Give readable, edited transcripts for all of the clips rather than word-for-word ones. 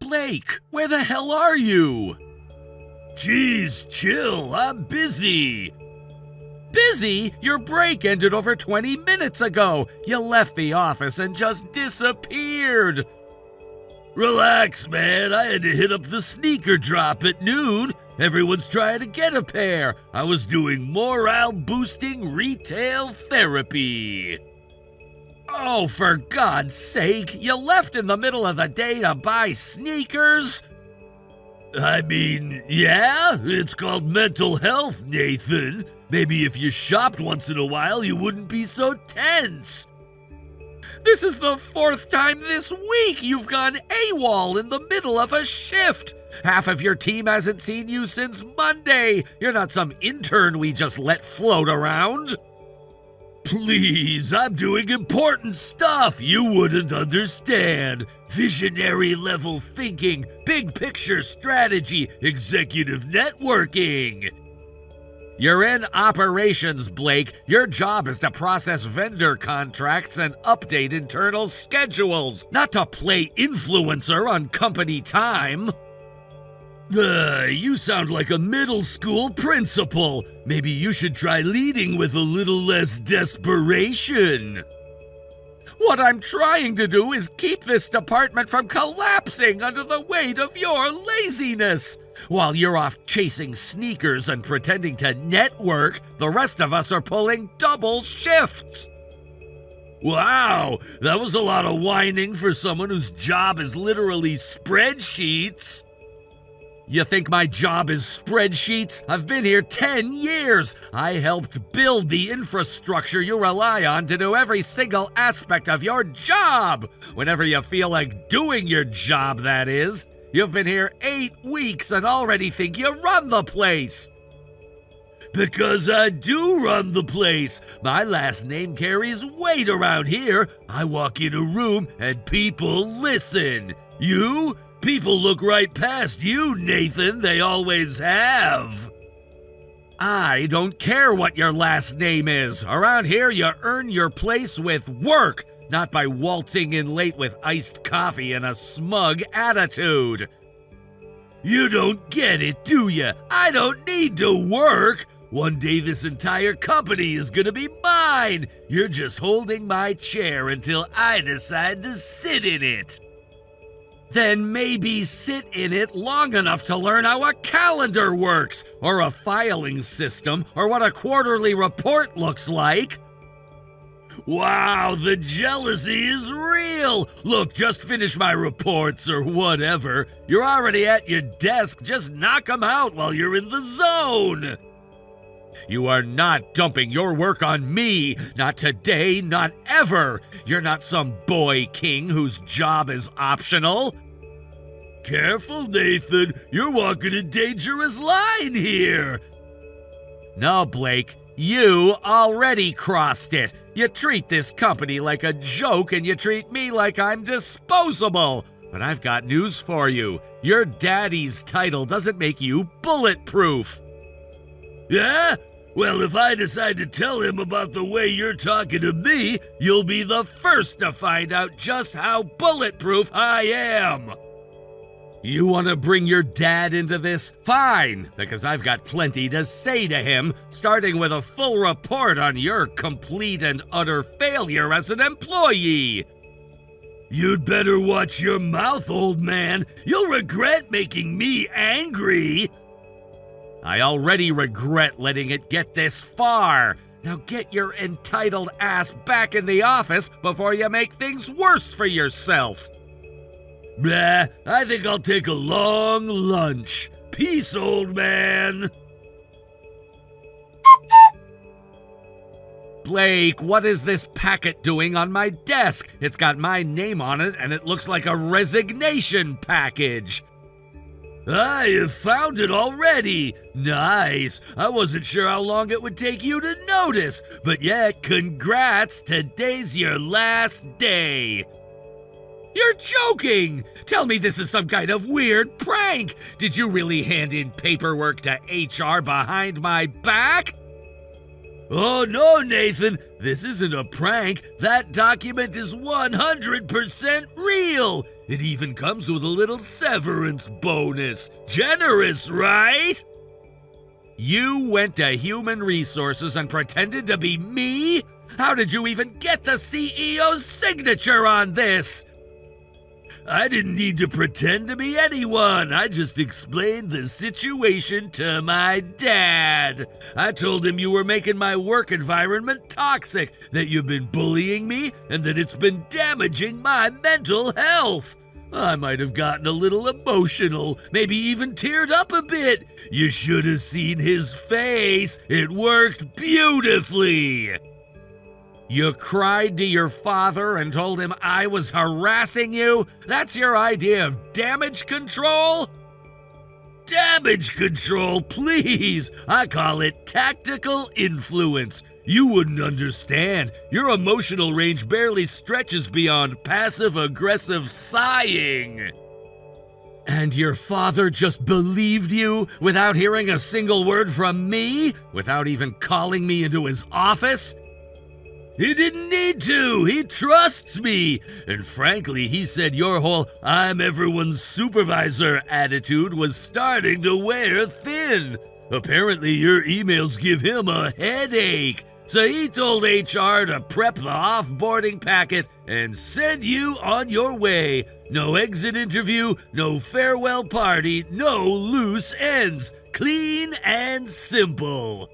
Blake, where the hell are you? Jeez, chill, I'm busy. Busy? Your break ended over 20 minutes ago. You left the office and just disappeared. Relax, man, I had to hit up the sneaker drop at noon. Everyone's trying to get a pair. I was doing morale-boosting retail therapy. Oh, for God's sake, you left in the middle of the day to buy sneakers? I mean, yeah, it's called mental health, Nathan. Maybe if you shopped once in a while, you wouldn't be so tense. This is the 4th time this week you've gone AWOL in the middle of a shift. Half of your team hasn't seen you since Monday. You're not some intern we just let float around. Please, I'm doing important stuff you wouldn't understand. Visionary level thinking, big picture strategy, executive networking. You're in operations, Blake. Your job is to process vendor contracts and update internal schedules, not to play influencer on company time. You sound like a middle school principal. Maybe you should try leading with a little less desperation. What I'm trying to do is keep this department from collapsing under the weight of your laziness. While you're off chasing sneakers and pretending to network, the rest of us are pulling double shifts. Wow, that was a lot of whining for someone whose job is literally spreadsheets. You think my job is spreadsheets? I've been here 10 years. I helped build the infrastructure you rely on to do every single aspect of your job. Whenever you feel like doing your job, that is. You've been here 8 weeks and already think you run the place. Because I do run the place. My last name carries weight around here. I walk in a room and people listen. You? People look right past you, Nathan. They always have. I don't care what your last name is. Around here, you earn your place with work, not by waltzing in late with iced coffee and a smug attitude. You don't get it, do you? I don't need to work. One day this entire company is gonna be mine. You're just holding my chair until I decide to sit in it. Then maybe sit in it long enough to learn how a calendar works, or a filing system, or what a quarterly report looks like. Wow, the jealousy is real! Look, just finish my reports or whatever. You're already at your desk, just knock them out while you're in the zone! You are not dumping your work on me. Not today, not ever. You're not some boy king whose job is optional. Careful, Nathan. You're walking a dangerous line here. No, Blake. You already crossed it. You treat this company like a joke and you treat me like I'm disposable. But I've got news for you. Your daddy's title doesn't make you bulletproof. Yeah? Well, if I decide to tell him about the way you're talking to me, you'll be the first to find out just how bulletproof I am. You want to bring your dad into this? Fine, because I've got plenty to say to him, starting with a full report on your complete and utter failure as an employee. You'd better watch your mouth, old man. You'll regret making me angry. I already regret letting it get this far. Now get your entitled ass back in the office before you make things worse for yourself. Blah, I think I'll take a long lunch. Peace, old man. Blake, what is this packet doing on my desk? It's got my name on it and it looks like a resignation package. I found it already. Nice. I wasn't sure how long it would take you to notice, but yeah, congrats. Today's your last day. You're joking! Tell me this is some kind of weird prank! Did you really hand in paperwork to HR behind my back? Oh no, Nathan, this isn't a prank. That document is 100% real. It even comes with a little severance bonus. Generous, right? You went to Human Resources and pretended to be me? How did you even get the CEO's signature on this? I didn't need to pretend to be anyone. I just explained the situation to my dad. I told him you were making my work environment toxic, that you've been bullying me, and that it's been damaging my mental health. I might have gotten a little emotional, maybe even teared up a bit. You should have seen his face. It worked beautifully. You cried to your father and told him I was harassing you? That's your idea of damage control? Damage control, please! I call it tactical influence. You wouldn't understand. Your emotional range barely stretches beyond passive-aggressive sighing. And your father just believed you without hearing a single word from me? Without even calling me into his office? He didn't need to. He trusts me. And frankly, he said your whole I'm everyone's supervisor attitude was starting to wear thin. Apparently, your emails give him a headache. So he told HR to prep the offboarding packet and send you on your way. No exit interview, no farewell party, no loose ends. Clean and simple.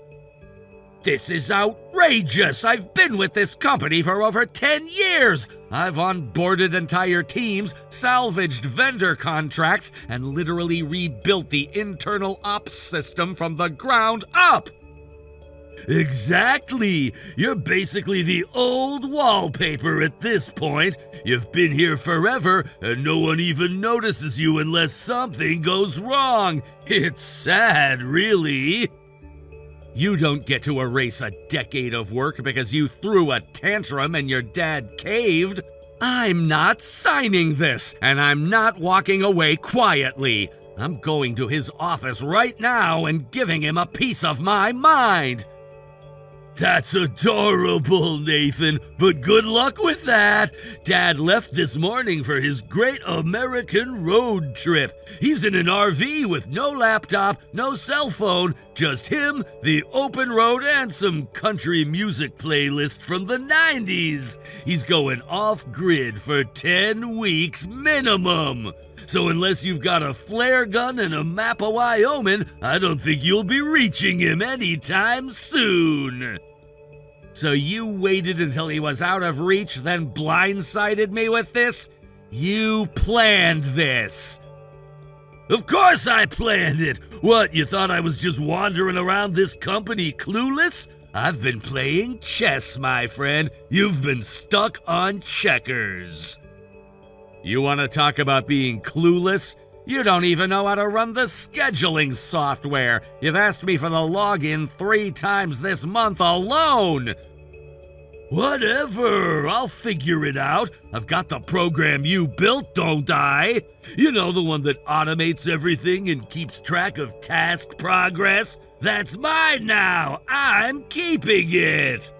This is outrageous! I've been with this company for over 10 years! I've onboarded entire teams, salvaged vendor contracts, and literally rebuilt the internal ops system from the ground up! Exactly! You're basically the old wallpaper at this point. You've been here forever, and no one even notices you unless something goes wrong. It's sad, really. You don't get to erase a decade of work because you threw a tantrum and your dad caved. I'm not signing this, and I'm not walking away quietly. I'm going to his office right now and giving him a piece of my mind. That's adorable, Nathan, but good luck with that. Dad left this morning for his great American road trip. He's in an RV with no laptop, no cell phone, just him, the open road, and some country music playlist from the 90s. He's going off-grid for 10 weeks minimum. So unless you've got a flare gun and a map of Wyoming, I don't think you'll be reaching him anytime soon. So you waited until he was out of reach, then blindsided me with this? You planned this. Of course I planned it. What, you thought I was just wandering around this company clueless? I've been playing chess, my friend. You've been stuck on checkers. You want to talk about being clueless? You don't even know how to run the scheduling software. You've asked me for the login 3 times this month alone. Whatever, I'll figure it out. I've got the program you built, don't I? You know, the one that automates everything and keeps track of task progress? That's mine now. I'm keeping it.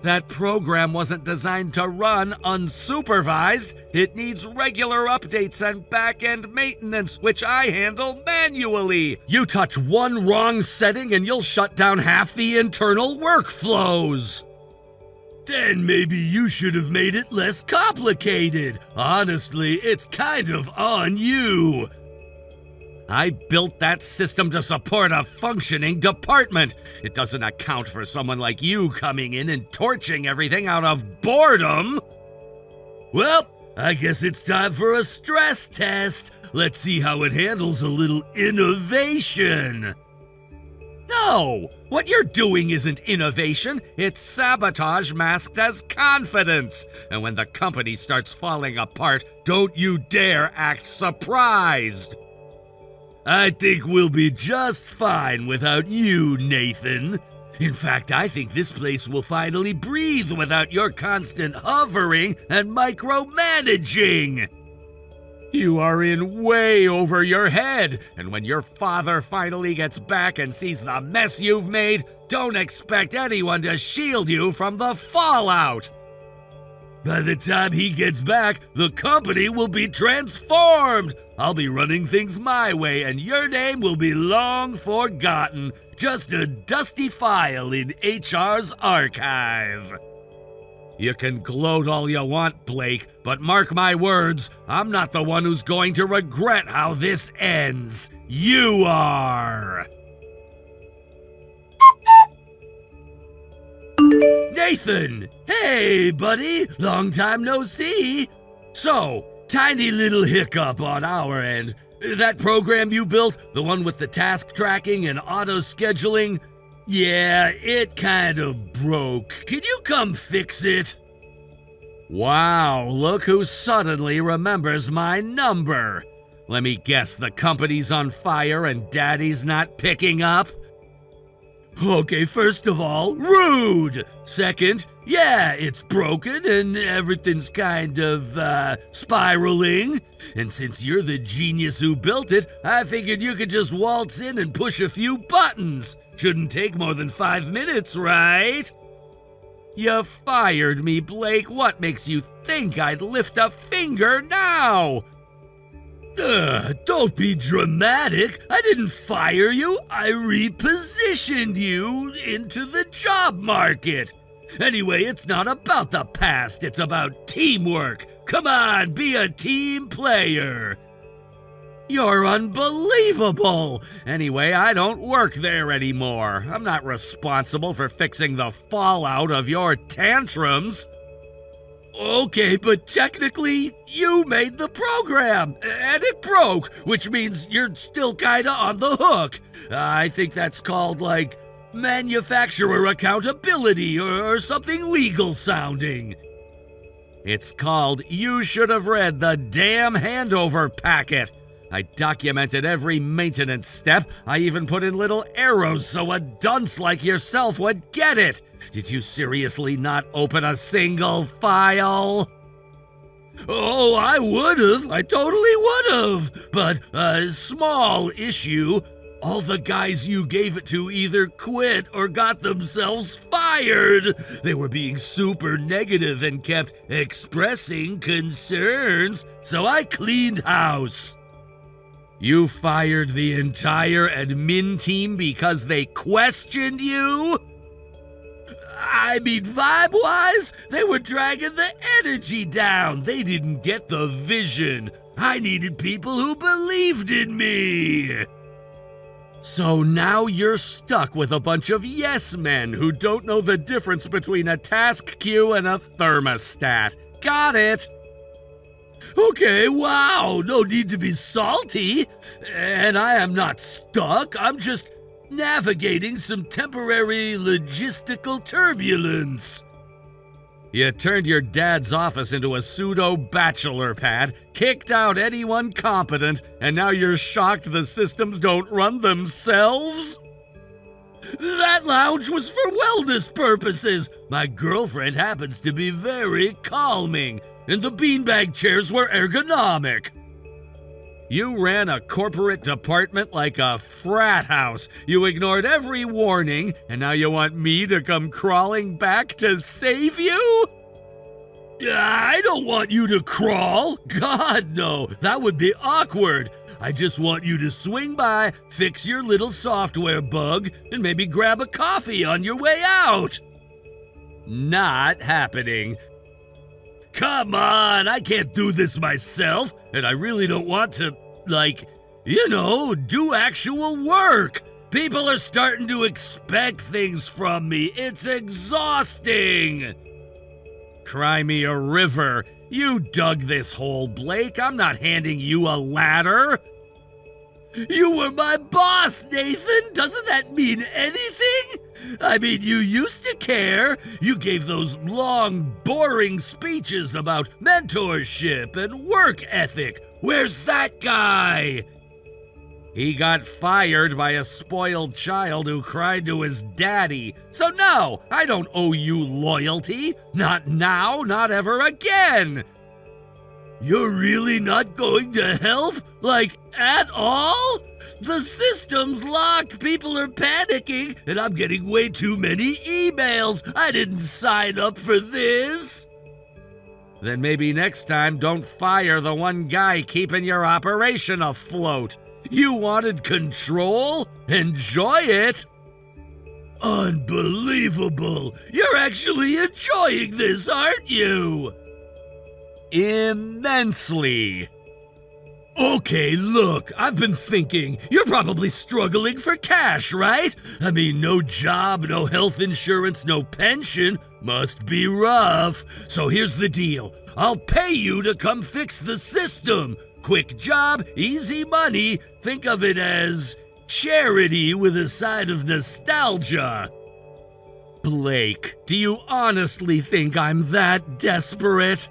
That program wasn't designed to run unsupervised. It needs regular updates and back-end maintenance, which I handle manually. You touch one wrong setting and you'll shut down half the internal workflows. Then maybe you should have made it less complicated. Honestly, it's kind of on you. I built that system to support a functioning department. It doesn't account for someone like you coming in and torching everything out of boredom. Well, I guess it's time for a stress test. Let's see how it handles a little innovation. No! What you're doing isn't innovation, it's sabotage masked as confidence. And when the company starts falling apart, don't you dare act surprised. I think we'll be just fine without you, Nathan. In fact, I think this place will finally breathe without your constant hovering and micromanaging. You are in way over your head, and when your father finally gets back and sees the mess you've made, don't expect anyone to shield you from the fallout. By the time he gets back, the company will be transformed. I'll be running things my way, and your name will be long forgotten. Just a dusty file in HR's archive. You can gloat all you want, Blake, but mark my words, I'm not the one who's going to regret how this ends. You are! Nathan! Hey, buddy! Long time no see! So, tiny little hiccup on our end. That program you built, the one with the task tracking and auto-scheduling, yeah, it kind of broke. Can you come fix it? Wow, look who suddenly remembers my number. Let me guess, the company's on fire and Daddy's not picking up? Okay, first of all, rude. Second, yeah, it's broken and everything's kind of, spiraling. And since you're the genius who built it, I figured you could just waltz in and push a few buttons. Shouldn't take more than 5 minutes, right? You fired me, Blake. What makes you think I'd lift a finger now? Don't be dramatic. I didn't fire you. I repositioned you into the job market. Anyway, it's not about the past. It's about teamwork. Come on, be a team player. You're unbelievable! Anyway, I don't work there anymore. I'm not responsible for fixing the fallout of your tantrums. Okay, but technically, you made the program, and it broke, which means you're still kinda on the hook. I think that's called, like, manufacturer accountability or something legal sounding. It's called You Should Have Read the Damn Handover Packet. I documented every maintenance step. I even put in little arrows so a dunce like yourself would get it. Did you seriously not open a single file? Oh, I would've. I totally would've. But a small issue. All the guys you gave it to either quit or got themselves fired. They were being super negative and kept expressing concerns, so I cleaned house. You fired the entire admin team because they questioned you? I mean, vibe-wise, they were dragging the energy down. They didn't get the vision. I needed people who believed in me. So now you're stuck with a bunch of yes men who don't know the difference between a task queue and a thermostat. Got it? Okay, wow, no need to be salty. And I am not stuck, I'm just navigating some temporary logistical turbulence. You turned your dad's office into a pseudo-bachelor pad, kicked out anyone competent, and now you're shocked the systems don't run themselves? That lounge was for wellness purposes. My girlfriend happens to be very calming, and the beanbag chairs were ergonomic. You ran a corporate department like a frat house. You ignored every warning, and now you want me to come crawling back to save you? I don't want you to crawl. God, no. That would be awkward. I just want you to swing by, fix your little software bug, and maybe grab a coffee on your way out. Not happening. Come on, I can't do this myself, and I really don't want to, do actual work. People are starting to expect things from me. It's exhausting. Cry me a river. You dug this hole, Blake. I'm not handing you a ladder. You were my boss, Nathan. Doesn't that mean anything? I mean, you used to care. You gave those long, boring speeches about mentorship and work ethic. Where's that guy? He got fired by a spoiled child who cried to his daddy. So no, I don't owe you loyalty. Not now, not ever again. You're really not going to help? At all? The system's locked, people are panicking, and I'm getting way too many emails. I didn't sign up for this. Then maybe next time don't fire the one guy keeping your operation afloat. You wanted control? Enjoy it! Unbelievable! You're actually enjoying this, aren't you? Immensely. Okay, look, I've been thinking, you're probably struggling for cash, right? I mean, no job, no health insurance, no pension. Must be rough. So here's the deal. I'll pay you to come fix the system. Quick job, easy money. Think of it as charity with a side of nostalgia. Blake, do you honestly think I'm that desperate?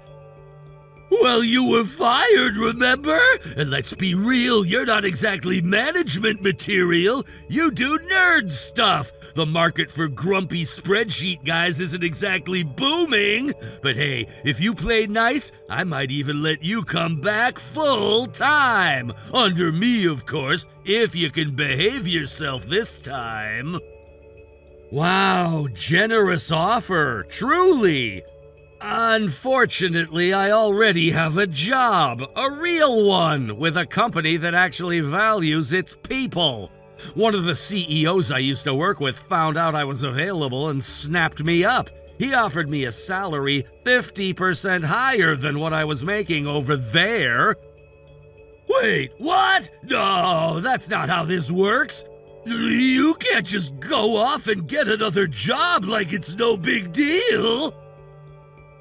Well, you were fired, remember? And let's be real, you're not exactly management material. You do nerd stuff. The market for grumpy spreadsheet guys isn't exactly booming. But hey, if you play nice, I might even let you come back full time. Under me, of course, if you can behave yourself this time. Wow, generous offer, truly. Unfortunately, I already have a job, a real one, with a company that actually values its people. One of the CEOs I used to work with found out I was available and snapped me up. He offered me a salary 50% higher than what I was making over there. Wait, what? No, that's not how this works. You can't just go off and get another job like it's no big deal.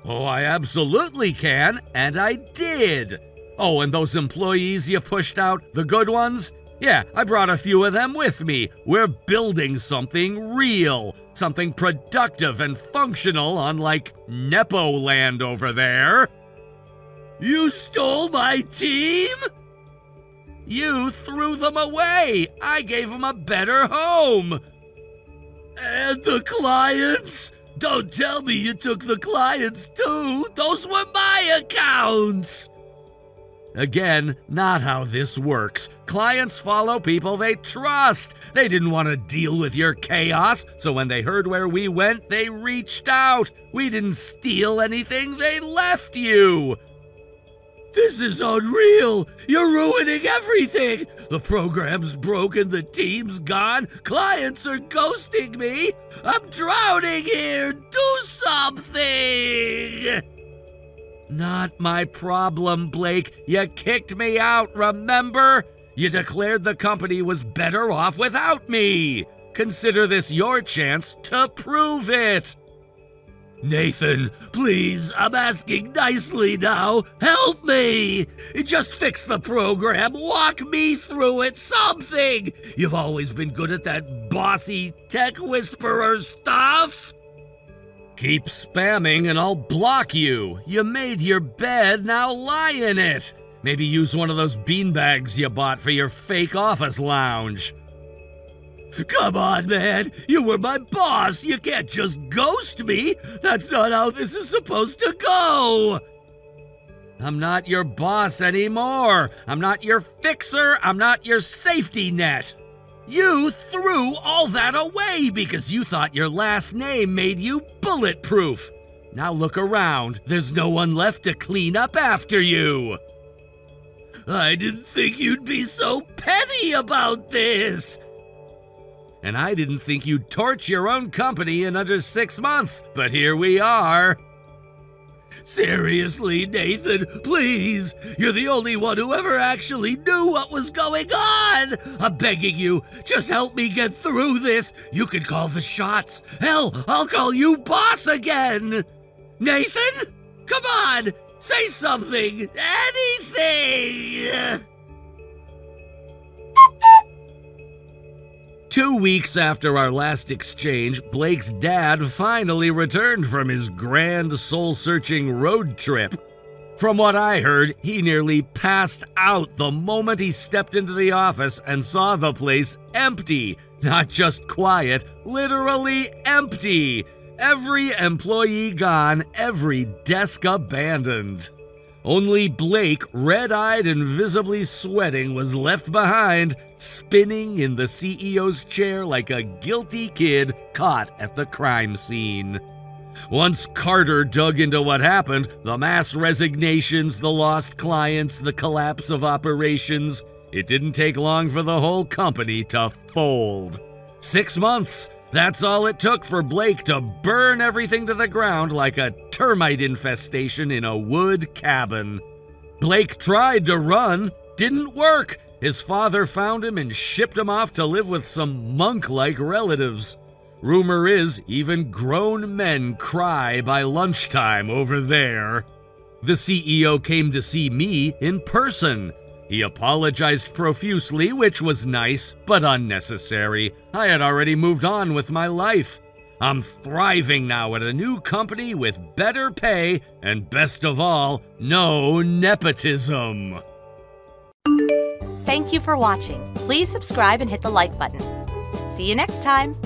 Oh, I absolutely can, and I did. Oh, and those employees you pushed out, the good ones? Yeah, I brought a few of them with me. We're building something real, something productive and functional, unlike Nepo land over there. You stole my team? You threw them away. I gave them a better home. And the clients? Don't tell me you took the clients too. Those were my accounts. Again, not how this works. Clients follow people they trust. They didn't want to deal with your chaos, so when they heard where we went, they reached out. We didn't steal anything, they left you. This is unreal! You're ruining everything! The program's broken, the team's gone, clients are ghosting me! I'm drowning here! Do something! Not my problem, Blake. You kicked me out, remember? You declared the company was better off without me. Consider this your chance to prove it. Nathan, please, I'm asking nicely now. Help me! Just fix the program, walk me through it, something! You've always been good at that bossy tech whisperer stuff! Keep spamming and I'll block you. You made your bed, now lie in it. Maybe use one of those beanbags you bought for your fake office lounge. Come on, man! You were my boss! You can't just ghost me! That's not how this is supposed to go! I'm not your boss anymore! I'm not your fixer! I'm not your safety net! You threw all that away because you thought your last name made you bulletproof! Now look around, there's no one left to clean up after you! I didn't think you'd be so petty about this! And I didn't think you'd torch your own company in under 6 months, but here we are. Seriously, Nathan, please. You're the only one who ever actually knew what was going on. I'm begging you, just help me get through this. You can call the shots. Hell, I'll call you boss again. Nathan, come on, say something, anything. 2 weeks after our last exchange, Blake's dad finally returned from his grand soul-searching road trip. From what I heard, he nearly passed out the moment he stepped into the office and saw the place empty. Not just quiet, literally empty. Every employee gone, every desk abandoned. Only Blake, red-eyed and visibly sweating, was left behind, spinning in the CEO's chair like a guilty kid caught at the crime scene. Once Carter dug into what happened, the mass resignations, the lost clients, the collapse of operations, it didn't take long for the whole company to fold. 6 months. That's all it took for Blake to burn everything to the ground like a termite infestation in a wood cabin. Blake tried to run, didn't work. His father found him and shipped him off to live with some monk-like relatives. Rumor is even grown men cry by lunchtime over there. The CEO came to see me in person. He apologized profusely, which was nice, but unnecessary. I had already moved on with my life. I'm thriving now at a new company with better pay and, best of all, no nepotism. Thank you for watching. Please subscribe and hit the like button. See you next time.